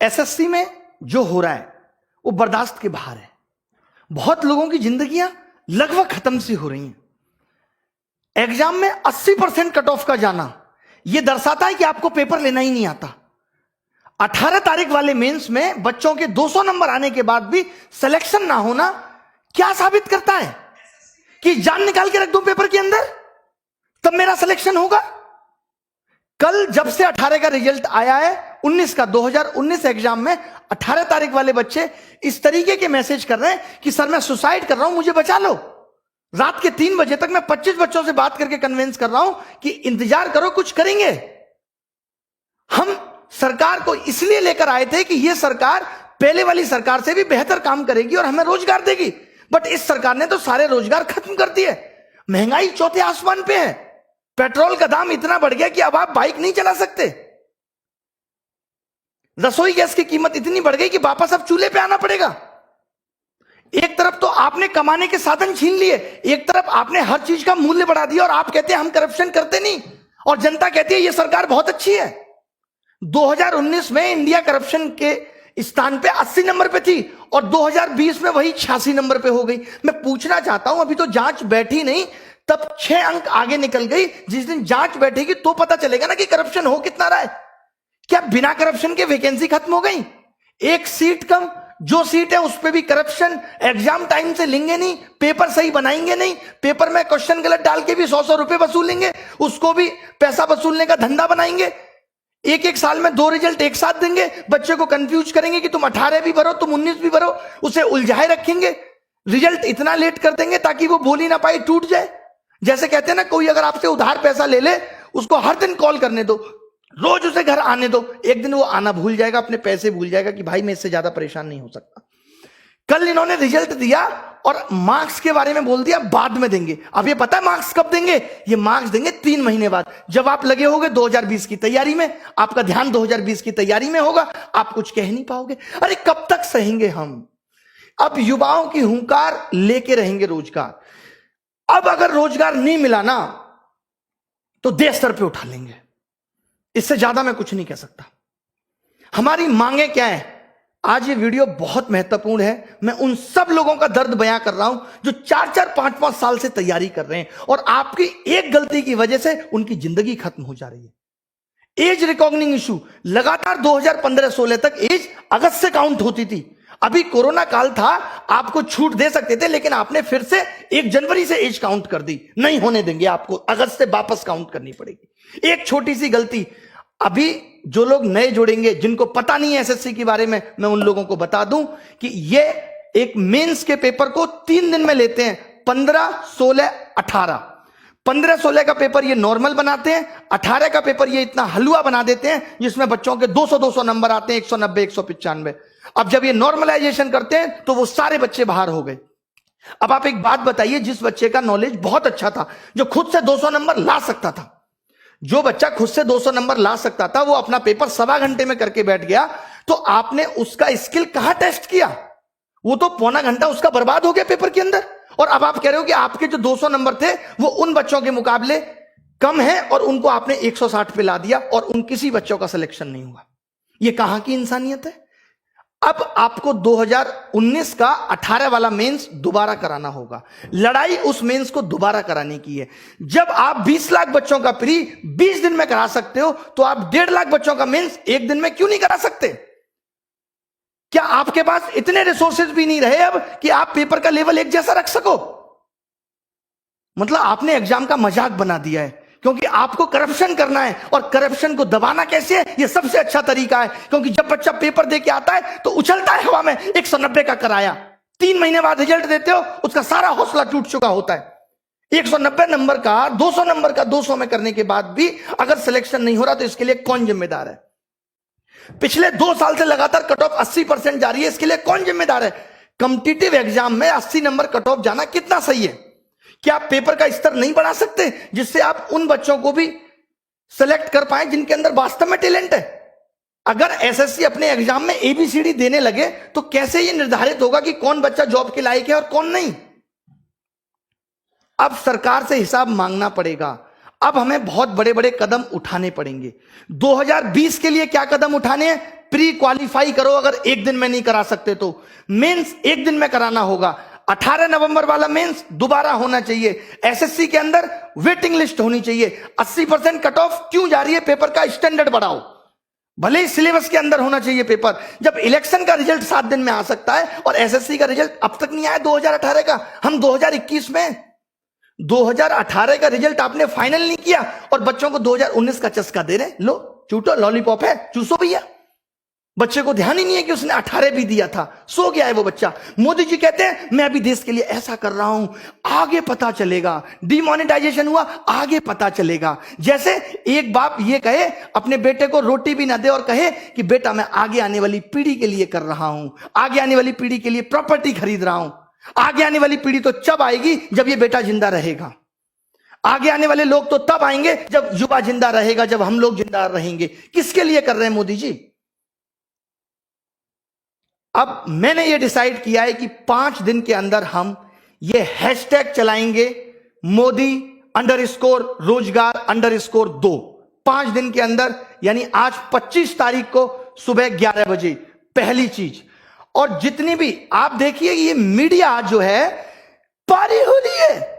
SSC में जो हो रहा है वो बर्दाश्त के बाहर है। बहुत लोगों की जिंदगियां लगभग खत्म सी हो रही हैं। एग्जाम में 80% कट ऑफ का जाना यह दर्शाता है कि आपको पेपर लेना ही नहीं आता। 18 तारीख वाले मेंस में बच्चों के 200 नंबर आने के बाद भी सिलेक्शन ना होना क्या साबित करता है? कि जान निकाल के रख दूं पेपर के अंदर तब मेरा सिलेक्शन होगा। कल जब से 18 का रिजल्ट आया है 19 का 2019 एग्जाम में 18 तारीख वाले बच्चे इस तरीके के मैसेज कर रहे हैं कि सर मैं सुसाइड कर रहा हूं, मुझे बचा लो। रात के 3 बजे तक मैं 25 बच्चों से बात करके कन्विंस कर रहा हूं कि इंतजार करो, कुछ करेंगे। हम सरकार को इसलिए लेकर आए थे कि यह सरकार पहले वाली सरकार से भी बेहतर काम करेगी और हमें रोजगार देगी, बट इस सरकार ने तो सारे रोजगार खत्म कर दिए। महंगाई चौथे आसमान पे है। पेट्रोल का दाम इतना बढ़ गया कि अब आप बाइक नहीं चला सकते। रसोई गैस की कीमत इतनी बढ़ गई कि वापस अब चूल्हे पे आना पड़ेगा। एक तरफ तो आपने कमाने के साधन छीन लिए, एक तरफ आपने हर चीज का मूल्य बढ़ा दिया और आप कहते हैं हम करप्शन करते नहीं, और जनता कहती है यह सरकार बहुत अच्छी है। 2019 में इंडिया करप्शन के स्थान पे 80 नंबर पे थी और 2020 में वही 86 नंबर पे हो गई। मैं पूछना चाहता हूं, अभी तो जांच बैठी नहीं, तब 6 अंक आगे निकल गई। जिस दिन जांच बैठेगी तो पता चलेगा ना कि करप्शन हो कितना रहा है। क्या बिना करप्शन के वैकेंसी खत्म हो गई? एक सीट कम, जो सीट है उस पर भी करप्शन। एग्जाम टाइम से लेंगे नहीं, पेपर सही बनाएंगे नहीं, पेपर में क्वेश्चन गलत डाल के भी 100-100 रुपए वसूलेंगे, उसको भी पैसा वसूलने का धंधा बनाएंगे। एक साल में 2 रिजल्ट एक साथ देंगे, बच्चे को कंफ्यूज करेंगे कि तुम 18 भी भरो, तुम 19 भी भरो, उसे उलझाए रखेंगे। रिजल्ट इतना लेट कर देंगे ताकि वो बोल ही ना पाए, टूट जाए। जैसे कहते हैं ना, कोई अगर आपसे उधार पैसा ले ले, उसको हर दिन कॉल करने दो, रोज उसे घर आने दो, एक दिन वो आना भूल जाएगा, अपने पैसे भूल जाएगा कि भाई मैं इससे ज्यादा परेशान नहीं हो सकता। कल इन्होंने रिजल्ट दिया और मार्क्स के बारे में बोल दिया बाद में देंगे। अब ये पता है मार्क्स कब देंगे? ये मार्क्स देंगे 3 महीने बाद, जब आप लगे होगे 2020 की तैयारी में, आपका ध्यान 2020 की तैयारी में होगा, आप कुछ कह नहीं पाओगे। अरे कब तक सहेंगे हम? अब युवाओं की हुंकार लेके रहेंगे रोजगार। अब अगर रोजगार नहीं मिला ना तो देश सर पे उठा लेंगे। इससे ज्यादा मैं कुछ नहीं कह सकता। हमारी मांगे क्या है? आज ये वीडियो बहुत महत्वपूर्ण है। मैं उन सब लोगों का दर्द बयां कर रहा हूं जो 4-4, 5-5 साल से तैयारी कर रहे हैं और आपकी एक गलती की वजह से उनकी जिंदगी खत्म हो जा रही है। एज रिकॉग्निंग इशू लगातार 2015-16 तक एज अगस्त से काउंट होती थी। अभी कोरोना काल था, आपको छूट दे सकते थे, लेकिन आपने फिर से 1 जनवरी से एज काउंट कर दी। नहीं होने देंगे, आपको अगस्त से वापस काउंट करनी पड़ेगी। एक छोटी सी गलती, अभी जो लोग नए जुड़ेंगे, जिनको पता नहीं है एसएससी के बारे में, मैं उन लोगों को बता दूं कि ये एक मेंस के पेपर को 3 दिन में लेते हैं, 15, 16, 18। 15-16 का पेपर ये नॉर्मल बनाते हैं, 18 का पेपर ये इतना हलवा बना देते हैं जिसमें बच्चों के 200-200 नंबर आते हैं, 190, 195। अब जब ये नॉर्मलाइजेशन करते हैं तो वो सारे बच्चे बाहर हो गए। अब आप एक बात बताइए, जिस बच्चे का नॉलेज बहुत अच्छा था, जो खुद से 200 नंबर ला सकता था, जो बच्चा खुद से 200 नंबर ला सकता था, वो अपना पेपर 1.25 घंटे में करके बैठ गया, तो आपने उसका स्किल कहां टेस्ट किया? वो तो पौना घंटा उसका बर्बाद हो गया पेपर के अंदर। और अब आप कह रहे हो कि आपके जो 200 नंबर थे वो उन बच्चों के मुकाबले कम है और उनको आपने 160 पे ला दिया और उन किसी बच्चों का सिलेक्शन नहीं हुआ। ये कहां की इंसानियत है? अब आपको 2019 का 18 वाला मेंस दोबारा कराना होगा। लड़ाई उस मेंस को दोबारा कराने की है। जब आप 20 लाख बच्चों का प्री 20 दिन में करा सकते हो, तो आप 1.5 लाख बच्चों का मेंस 1 दिन में क्यों नहीं करा सकते? क्या आपके पास इतने रिसोर्सेज भी नहीं रहे अब कि आप पेपर का लेवल एक जैसा रख सको? मतलब आपने एग्जाम का मजाक बना दिया है, क्योंकि आपको करप्शन करना है। और करप्शन को दबाना कैसे है? यह सबसे अच्छा तरीका है, क्योंकि जब बच्चा पेपर दे के आता है तो उछलता है हवा में 190 का कराया, 3 महीने बाद रिजल्ट देते हो, उसका सारा हौसला टूट चुका होता है। 190 नंबर का 200 नंबर का 200 में करने के बाद भी अगर सिलेक्शन नहीं हो रहा तो इसके लिए कौन जिम्मेदार है? पिछले 2 साल से लगातार कट ऑफ 80% जा रही है, इसके लिए कौन जिम्मेदार है? कॉम्पिटिटिव एग्जाम में 80 नंबर कट ऑफ जाना कितना सही है? क्या आप पेपर का स्तर नहीं बढ़ा सकते जिससे आप उन बच्चों को भी सेलेक्ट कर पाए जिनके अंदर वास्तव में टैलेंट है? अगर एसएससी अपने एग्जाम में एबीसीडी देने लगे तो कैसे यह निर्धारित होगा कि कौन बच्चा जॉब के लायक है और कौन नहीं? अब सरकार से हिसाब मांगना पड़ेगा। अब हमें बहुत बड़े बड़े कदम उठाने पड़ेंगे। 2020 के लिए क्या कदम उठाने हैं? प्री क्वालिफाई करो अगर एक दिन में नहीं करा सकते तो। मेंस एक दिन में कराना होगा। 18 नवंबर वाला मेंस दोबारा होना चाहिए। एसएससी के अंदर वेटिंग लिस्ट होनी चाहिए। 80% कट ऑफ क्यों जा रही है? पेपर का स्टैंडर्ड बढ़ाओ, भले ही सिलेबस के अंदर होना चाहिए पेपर। जब इलेक्शन का रिजल्ट 7 दिन में आ सकता है और एसएससी का रिजल्ट अब तक नहीं आया 2018 का, हम 2021 में 2018 का रिजल्ट आपने फाइनल नहीं किया और बच्चों को 2019 का चस्का दे रहे। लो चूटो, लॉलीपॉप है, चूसो भैया। बच्चे को ध्यान ही नहीं है कि उसने 18 भी दिया था, सो गया है वो बच्चा। मोदी जी कहते हैं मैं अभी देश के लिए ऐसा कर रहा हूं, आगे पता चलेगा। डिमोनेटाइजेशन हुआ, आगे पता चलेगा। जैसे एक बाप ये कहे अपने बेटे को रोटी भी ना दे और कहे कि बेटा मैं आगे आने वाली पीढ़ी के लिए कर रहा हूं, आगे आने वाली पीढ़ी के लिए प्रॉपर्टी खरीद रहा हूं। आगे आने वाली पीढ़ी तो जब आएगी जब ये बेटा जिंदा रहेगा। आगे आने वाले लोग तो तब आएंगे जब युवा जिंदा रहेगा, जब हम लोग जिंदा रहेंगे। किसके लिए कर रहे हैं मोदी जी? अब मैंने ये डिसाइड किया है कि 5 दिन के अंदर हम ये हैशटैग चलाएंगे, मोदी _रोजगार_2। 5 दिन के अंदर, यानी आज 25 तारीख को सुबह 11 बजे पहली चीज। और जितनी भी आप देखिए, ये मीडिया जो है पारी हो रही है,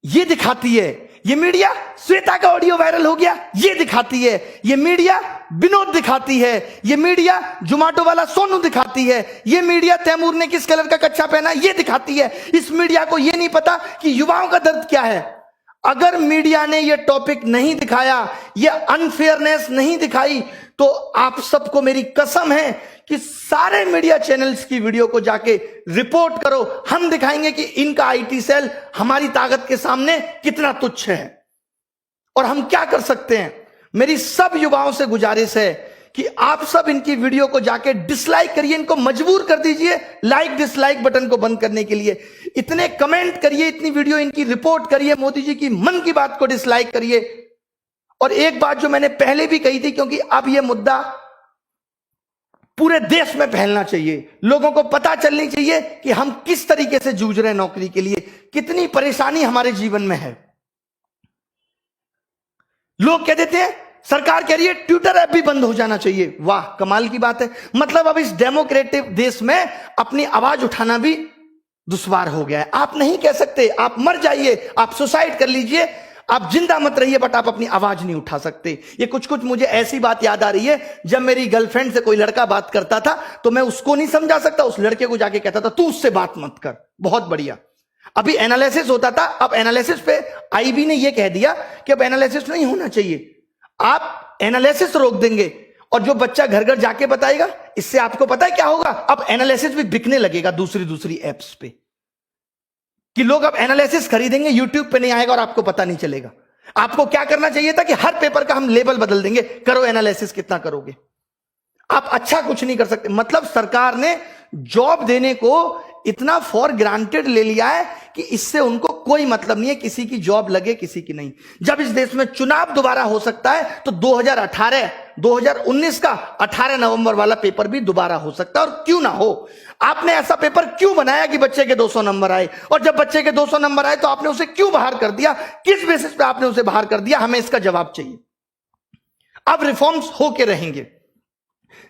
ये दिखाती है। ये मीडिया श्वेता का ऑडियो वायरल हो गया, ये दिखाती है। ये मीडिया विनोद दिखाती है। ये मीडिया जोमेटो वाला सोनू दिखाती है। ये मीडिया तैमूर ने किस कलर का कच्छा पहना, ये दिखाती है। इस मीडिया को ये नहीं पता कि युवाओं का दर्द क्या है। अगर मीडिया ने ये टॉपिक नहीं दिखाया, ये अनफेयरनेस नहीं दिखाई, तो आप सबको मेरी कसम है कि सारे मीडिया चैनल्स की वीडियो को जाके रिपोर्ट करो। हम दिखाएंगे कि इनका आईटी सेल हमारी ताकत के सामने कितना तुच्छ है और हम क्या कर सकते हैं। मेरी सब युवाओं से गुजारिश है कि आप सब इनकी वीडियो को जाके डिसलाइक करिए, इनको मजबूर कर दीजिए लाइक डिसलाइक बटन को बंद करने के लिए। इतने कमेंट करिए, इतनी वीडियो इनकी रिपोर्ट करिए, मोदी जी की मन की बात को डिसलाइक करिए। और एक बात जो मैंने पहले भी कही थी, क्योंकि अब यह मुद्दा पूरे देश में फैलना चाहिए, लोगों को पता चलनी चाहिए कि हम किस तरीके से जूझ रहे हैं नौकरी के लिए, कितनी परेशानी हमारे जीवन में है। लोग कह देते हैं सरकार कह रही है ट्विटर ऐप भी बंद हो जाना चाहिए। वाह, कमाल की बात है। मतलब अब इस डेमोक्रेटिक देश में अपनी आवाज उठाना भी दुश्वार हो गया है। आप नहीं कह सकते, आप मर जाइए, आप सुसाइड कर लीजिए, आप जिंदा मत रहिए, बट आप अपनी आवाज नहीं उठा सकते। ये कुछ कुछ मुझे ऐसी बात याद आ रही है, जब मेरी गर्लफ्रेंड से कोई लड़का बात करता था तो मैं उसको नहीं समझा सकता, उस लड़के को जाके कहता था तू उससे बात मत कर। बहुत बढ़िया। अभी एनालिसिस होता था, अब एनालिसिस पे आईबी ने यह कह दिया कि अब एनालिसिस नहीं होना चाहिए, आप एनालिसिस रोक देंगे और जो बच्चा घर घर जाके बताएगा, इससे आपको पता है क्या होगा, अब एनालिसिस भी बिकने लगेगा दूसरी एप्स पे, कि लोग अब एनालिसिस खरीदेंगे, यूट्यूब पे नहीं आएगा और आपको पता नहीं चलेगा। आपको क्या करना चाहिए था कि हर पेपर का हम लेबल बदल देंगे, करो एनालिसिस, कितना करोगे। आप अच्छा कुछ नहीं कर सकते। मतलब सरकार ने जॉब देने को इतना फॉर ग्रांटेड ले लिया है कि इससे उनको कोई मतलब नहीं है किसी की जॉब लगे किसी की नहीं। जब इस देश में चुनाव दोबारा हो सकता है तो 2019 का 18 नवंबर वाला पेपर भी दोबारा हो सकता है, और क्यों ना हो। आपने ऐसा पेपर क्यों बनाया कि बच्चे के 200 नंबर आए, और जब बच्चे के 200 नंबर आए तो आपने उसे क्यों बाहर कर दिया, किस बेसिस पे आपने उसे बाहर कर दिया, हमें इसका जवाब चाहिए। अब रिफॉर्म्स होके रहेंगे।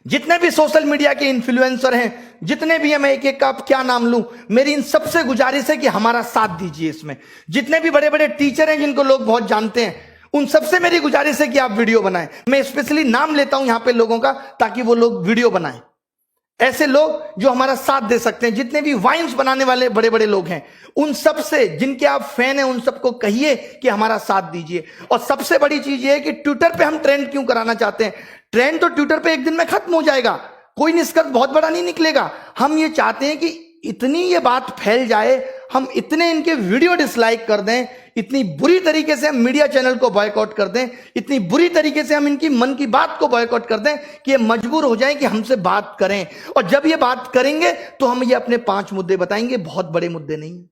जितने भी सोशल मीडिया के इन्फ्लुएंसर हैं, जितने भी हैं, मैं एक एक का क्या नाम लूं, मेरी इन सबसे गुजारिश है कि हमारा साथ दीजिए इसमें। जितने भी बड़े बड़े टीचर हैं जिनको लोग बहुत जानते हैं, उन सबसे मेरी गुजारिश है कि आप वीडियो बनाएं। मैं स्पेशली नाम लेता हूं यहां पे लोगों का, ताकि वो लोग वीडियो बनाएं। ऐसे लोग जो हमारा साथ दे सकते हैं, जितने भी वाइन्स बनाने वाले बड़े बड़े लोग हैं, उन सबसे जिनके आप फैन हैं, उन सबको कहिए कि हमारा साथ दीजिए। और सबसे बड़ी चीज ये है कि ट्विटर पे हम ट्रेंड क्यों कराना चाहते हैं। ट्रेंड तो ट्विटर पे एक दिन में खत्म हो जाएगा, कोई निष्कर्ष बहुत बड़ा नहीं निकलेगा। हम ये चाहते हैं कि इतनी ये बात फैल जाए, हम इतने इनके वीडियो डिसलाइक कर दें, इतनी बुरी तरीके से हम मीडिया चैनल को बॉयकॉट कर दें, इतनी बुरी तरीके से हम इनकी मन की बात को बॉयकॉट कर दें कि ये मजबूर हो जाएं कि हमसे बात करें। और जब ये बात करेंगे तो हम ये अपने 5 मुद्दे बताएंगे। बहुत बड़े मुद्दे नहीं है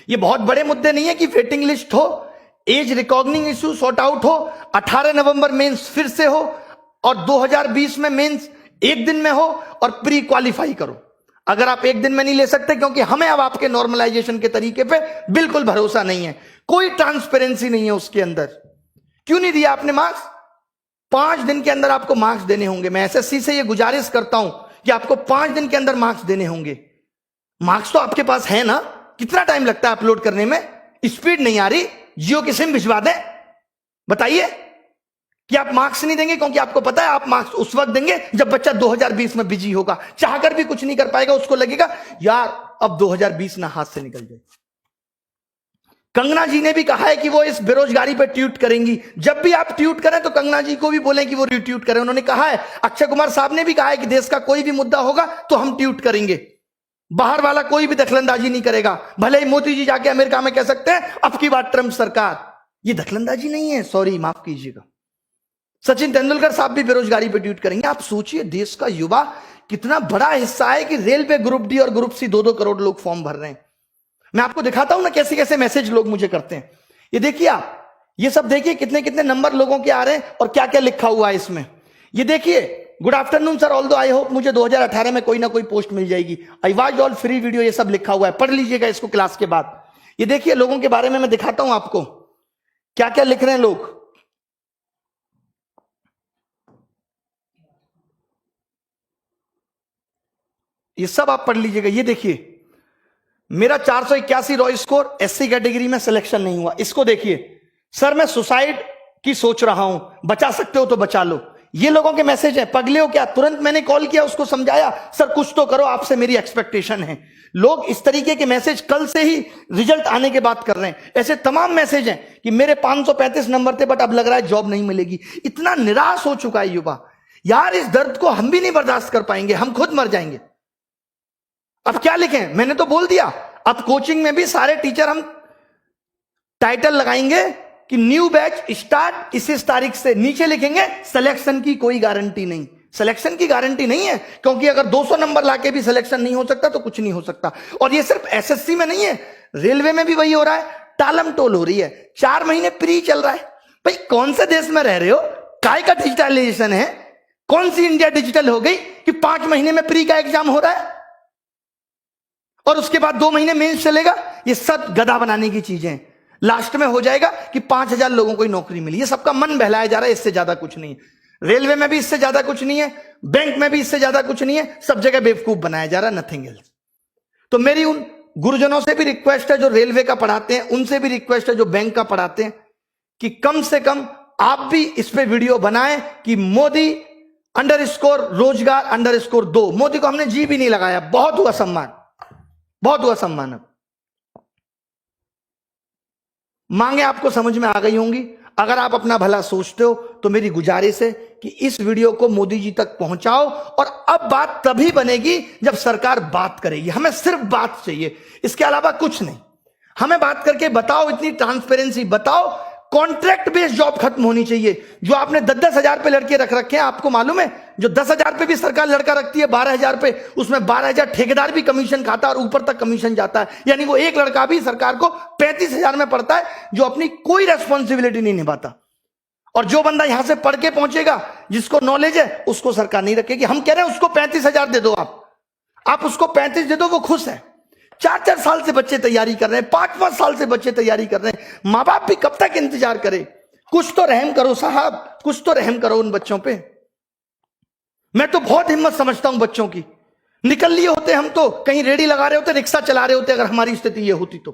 ये, बहुत बड़े मुद्दे नहीं है कि वेटिंग लिस्ट हो, as recognising issue sort out हो, 18 नवंबर मेंस फिर से हो, और 2020 में मेंस एक दिन में हो, और प्री क्वालिफाई करो। अगर आप एक दिन में नहीं ले सकते, क्योंकि हमें अब आपके नॉर्मलाइजेशन के तरीके पे बिल्कुल भरोसा नहीं है, कोई ट्रांसपेरेंसी नहीं है उसके अंदर। क्यों नहीं दिया आपने मार्क्स? 5 दिन के अंदर आपको मार्क्स देने होंगे। मैं एसएससी से ये गुजारिश करता हूं कि आपको 5 दिन के अंदर मार्क्स देने होंगे। मार्क्स तो आपके पास है ना, कितना टाइम लगता है अपलोड करने में? स्पीड नहीं आ रही, जियो की सिम भिजवा दें? बताइए कि आप मार्क्स नहीं देंगे, क्योंकि आपको पता है आप मार्क्स उस वक्त देंगे जब बच्चा 2020 में बिजी होगा, चाहकर भी कुछ नहीं कर पाएगा, उसको लगेगा यार अब 2020 ना हाथ से निकल जाए। कंगना जी ने भी कहा है कि वो इस बेरोजगारी पर ट्वीट करेंगी। जब भी आप ट्वीट करें तो कंगना जी को भी बोलें कि वो रिट्वीट करें। उन्होंने कहा है, अक्षय कुमार साहब ने भी कहा है कि देश का कोई भी मुद्दा होगा तो हम ट्वीट करेंगे, बाहर वाला कोई भी दखलंदाजी नहीं करेगा। भले ही मोदी जी जाके अमेरिका में कह सकते हैं अब की बात ट्रंप सरकार, ये दखलंदाजी नहीं है, सॉरी माफ कीजिएगा। सचिन तेंदुलकर साहब भी बेरोजगारी पर ट्वीट करेंगे। आप सोचिए देश का युवा कितना बड़ा हिस्सा है कि रेलवे ग्रुप डी और ग्रुप सी 2-2 करोड़ लोग फॉर्म भर रहे हैं। मैं आपको दिखाता हूं ना कैसे कैसे मैसेज लोग मुझे करते हैं। ये देखिए आप, ये सब देखिए कितने कितने नंबर लोगों के आ रहे हैं और क्या क्या लिखा हुआ है इसमें। ये देखिए, good afternoon sir, although I hope मुझे 2018 में कोई ना कोई पोस्ट मिल जाएगी। I watch all free video, ये सब लिखा हुआ है, पढ़ लीजिएगा इसको क्लास के बाद। ये देखिए लोगों के बारे में मैं दिखाता हूं आपको क्या क्या लिख रहे हैं लोग। ये सब आप पढ़ लीजिएगा। ये देखिए, मेरा 481 रॉ स्कोर, एससी कैटेगरी में सिलेक्शन नहीं हुआ। इसको देखिए, सर मैं सुसाइड की सोच रहा हूं, बचा सकते हो तो बचा लो। ये लोगों के मैसेज है। पगले हो क्या? तुरंत मैंने कॉल किया, उसको समझाया, सर कुछ तो करो, आपसे मेरी एक्सपेक्टेशन है। लोग इस तरीके के मैसेज कल से ही रिजल्ट आने के बाद कर रहे हैं। ऐसे तमाम मैसेज हैं कि मेरे 535 नंबर थे बट अब लग रहा है जॉब नहीं मिलेगी। इतना निराश हो चुका है युवा, यार इस दर्द को हम भी नहीं बर्दाश्त कर पाएंगे, हम खुद मर जाएंगे। अब क्या लिखें? मैंने तो बोल दिया, अब कोचिंग में भी सारे टीचर हम टाइटल लगाएंगे कि न्यू बैच स्टार्ट इस तारीख से। नीचे लिखेंगे सिलेक्शन की कोई गारंटी नहीं। सिलेक्शन की गारंटी नहीं है, क्योंकि अगर 200 नंबर लाके भी सिलेक्शन नहीं हो सकता तो कुछ नहीं हो सकता। और ये सिर्फ एसएससी में नहीं है, रेलवे में भी वही हो रहा है, टालम टोल हो रही है। 4 महीने प्री चल रहा है। भाई कौन से देश में रह रहे हो? काय का डिजिटलाइजेशन है? कौन सी इंडिया डिजिटल हो गई कि 5 महीने में प्री का एग्जाम हो रहा है और उसके बाद 2 महीने मेंस चलेगा? ये सब गधा बनाने की चीजें हैं। लास्ट में हो जाएगा कि 5000 लोगों को ही नौकरी मिली। ये सबका मन बहलाया जा रहा है, इससे ज्यादा कुछ नहीं है। रेलवे में भी इससे ज्यादा कुछ नहीं है, बैंक में भी इससे ज्यादा कुछ नहीं है, सब जगह बेवकूफ बनाया जा रहा है, नथिंग एल्स। तो मेरी उन गुरुजनों से भी रिक्वेस्ट है जो रेलवे का पढ़ाते हैं, उनसे भी रिक्वेस्ट है जो बैंक का पढ़ाते हैं, कि कम से कम आप भी इस पे वीडियो बनाएं कि मोदी _ रोजगार _ 2। मोदी को हमने जी भी नहीं लगाया, बहुत हुआ सम्मान, बहुत हुआ सम्मान। मांगे आपको समझ में आ गई होंगी। अगर आप अपना भला सोचते हो तो मेरी गुजारिश है कि इस वीडियो को मोदी जी तक पहुंचाओ। और अब बात तभी बनेगी जब सरकार बात करेगी। हमें सिर्फ बात चाहिए, इसके अलावा कुछ नहीं। हमें बात करके बताओ, इतनी ट्रांसपेरेंसी बताओ। कॉन्ट्रैक्ट बेस्ड जॉब खत्म होनी चाहिए। जो आपने 10-10 हजार पे लड़के रख रखे हैं, आपको मालूम है जो 10 हजार पे भी सरकार लड़का रखती है 12 हजार पे, उसमें 12 हजार ठेकेदार भी कमीशन खाता है और ऊपर तक कमीशन जाता है। यानी वो एक लड़का भी सरकार को 35 हजार में पड़ता है, जो अपनी कोई रेस्पॉन्सिबिलिटी नहीं निभाता। और जो बंदा यहां से पढ़ के पहुंचेगा, जिसको नॉलेज है, उसको सरकार नहीं रखेगी। हम कह रहे हैं उसको 35 हजार दे दो, आप उसको 35 दे दो, वो खुश है। 4-4 साल से बच्चे तैयारी कर रहे हैं, 5-5 साल से बच्चे तैयारी कर रहे हैं। माँ बाप भी कब तक इंतजार करे? कुछ तो रहम करो साहब, कुछ तो रहम करो उन बच्चों पे। मैं तो बहुत हिम्मत समझता हूं बच्चों की। निकल लिए होते हम तो, कहीं रेडी लगा रहे होते, रिक्शा चला रहे होते, अगर हमारी स्थिति ये होती तो।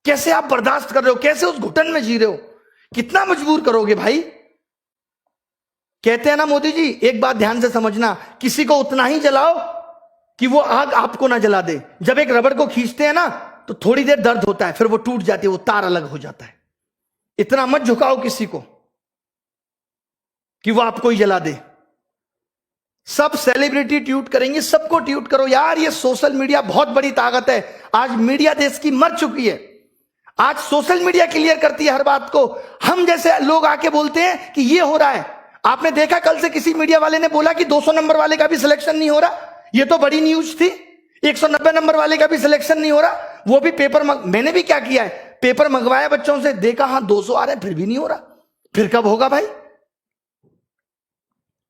कैसे आप बर्दाश्त कर रहे हो? कैसे उस घुटन में जी रहे हो? कितना मजबूर करोगे भाई? कहते हैं ना मोदी जी, एक बात ध्यान से समझना, किसी को उतना ही जलाओ कि वो आग आपको ना जला दे। जब एक रबड़ को खींचते हैं ना तो थोड़ी देर दर्द होता है, फिर वो टूट जाती है, वो तार अलग हो जाता है। इतना मत झुकाओ किसी को कि वो आपको ही जला दे। सब सेलिब्रिटी ट्वीट करेंगे, सबको ट्वीट करो यार। ये सोशल मीडिया बहुत बड़ी ताकत है। आज मीडिया देश की मर चुकी है। आज सोशल मीडिया क्लियर करती है हर बात को। हम जैसे लोग आके बोलते हैं कि ये हो रहा है। आपने देखा कल से किसी मीडिया वाले ने बोला कि 200 नंबर वाले का भी सिलेक्शन नहीं हो रहा। ये तो बड़ी न्यूज थी। 190 नंबर वाले का भी सिलेक्शन नहीं हो रहा, वो भी पेपर मैंने भी क्या किया है, पेपर मंगवाया बच्चों से, देखा हाँ 200 आ रहे हैं, फिर भी नहीं हो रहा। फिर कब होगा भाई?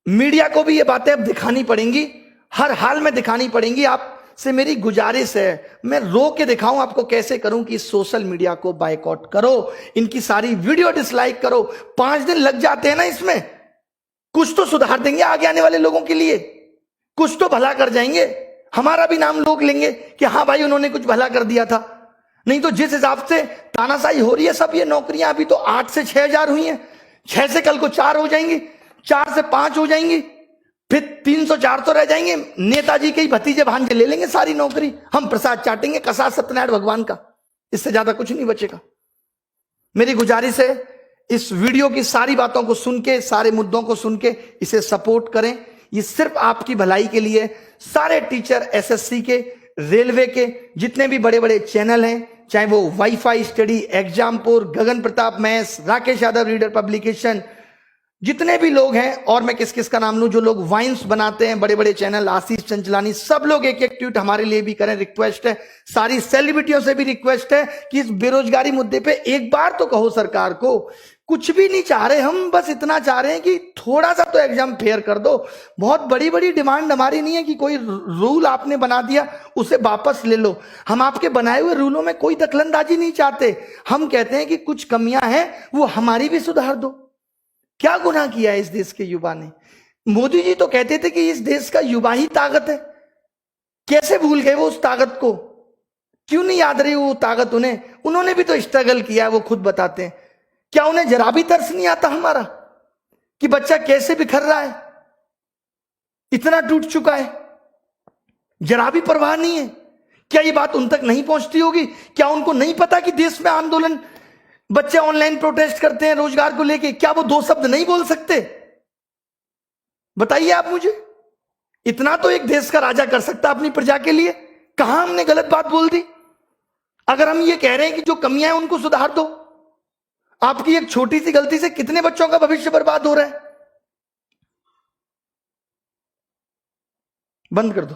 मीडिया को भी ये बातें अब दिखानी पड़ेंगी, हर हाल में दिखानी पड़ेंगी। आपसे मेरी गुजारिश है, मैं रो के दिखाऊं आपको कैसे करूं कि सोशल मीडिया को बायकॉट करो, इनकी सारी वीडियो डिसलाइक करो। 5 दिन लग जाते हैं ना इसमें, कुछ तो सुधार देंगे आगे आने वाले लोगों के लिए, कुछ तो भला कर जाएंगे, हमारा भी नाम लोग लेंगे कि हाँ भाई उन्होंने कुछ भला कर दिया था। नहीं तो जिस हिसाब से तानाशाही हो रही है, सब ये नौकरियां अभी तो 8 से 6,000 हुई हैं, 6 से कल को 4 हो जाएंगी, 4 से 5 हो जाएंगी, फिर 300-400 रह जाएंगे। नेताजी के ही भतीजे भांजे ले लेंगे सारी नौकरी, हम प्रसाद चाटेंगे कसा सत्यनारायण भगवान का, इससे ज्यादा कुछ नहीं बचेगा। मेरी गुजारिश है, इस वीडियो की सारी बातों को सुन के, सारे मुद्दों को सुन के इसे सपोर्ट करें। ये सिर्फ आपकी भलाई के लिए। सारे टीचर, एसएससी के, रेलवे के, जितने भी बड़े बड़े चैनल हैं, चाहे वो WiFi study, Exampur, Gagan Pratap maths, Rakesh Yadav reader publication, जितने भी लोग हैं, और मैं किस किस का नाम लूं, जो लोग वाइन्स बनाते हैं, बड़े बड़े चैनल, आशीष चंचलानी, सब लोग एक एक ट्वीट हमारे लिए भी करें। रिक्वेस्ट है, सारी सेलिब्रिटियों से भी रिक्वेस्ट है कि इस बेरोजगारी मुद्दे पे एक बार तो कहो सरकार को। कुछ भी नहीं चाह रहे हम, बस इतना चाह रहे हैं कि थोड़ा सा तो एग्जाम फेयर कर दो। बहुत बड़ी बड़ी डिमांड हमारी नहीं है कि कोई रूल आपने बना दिया उसे वापस ले लो। हम आपके बनाए हुए रूलों में कोई दखलंदाजी नहीं चाहते। हम कहते हैं कि कुछ कमियां हैं वो हमारी भी सुधार दो। क्या गुनाह किया है इस देश के युवा ने? मोदी जी तो कहते थे कि इस देश का युवा ही ताकत है। कैसे भूल गए वो उस ताकत को? क्यों नहीं याद रही वो ताकत उन्हें? उन्होंने भी तो स्ट्रगल किया है, वो खुद बताते हैं। क्या उन्हें जरा भी तरस नहीं आता हमारा कि बच्चा कैसे बिखर रहा है, इतना टूट चुका है? जरा भी परवाह नहीं है। क्या ये बात उन तक नहीं पहुंचती होगी? क्या उनको नहीं पता कि देश में आंदोलन, बच्चे ऑनलाइन प्रोटेस्ट करते हैं रोजगार को लेके? क्या वो 2 शब्द नहीं बोल सकते? बताइए आप मुझे। इतना तो एक देश का राजा कर सकता अपनी प्रजा के लिए। कहां हमने गलत बात बोल दी? अगर हम ये कह रहे हैं कि जो कमियां हैं उनको सुधार दो, आपकी एक छोटी सी गलती से कितने बच्चों का भविष्य बर्बाद हो रहा है? बंद कर दो।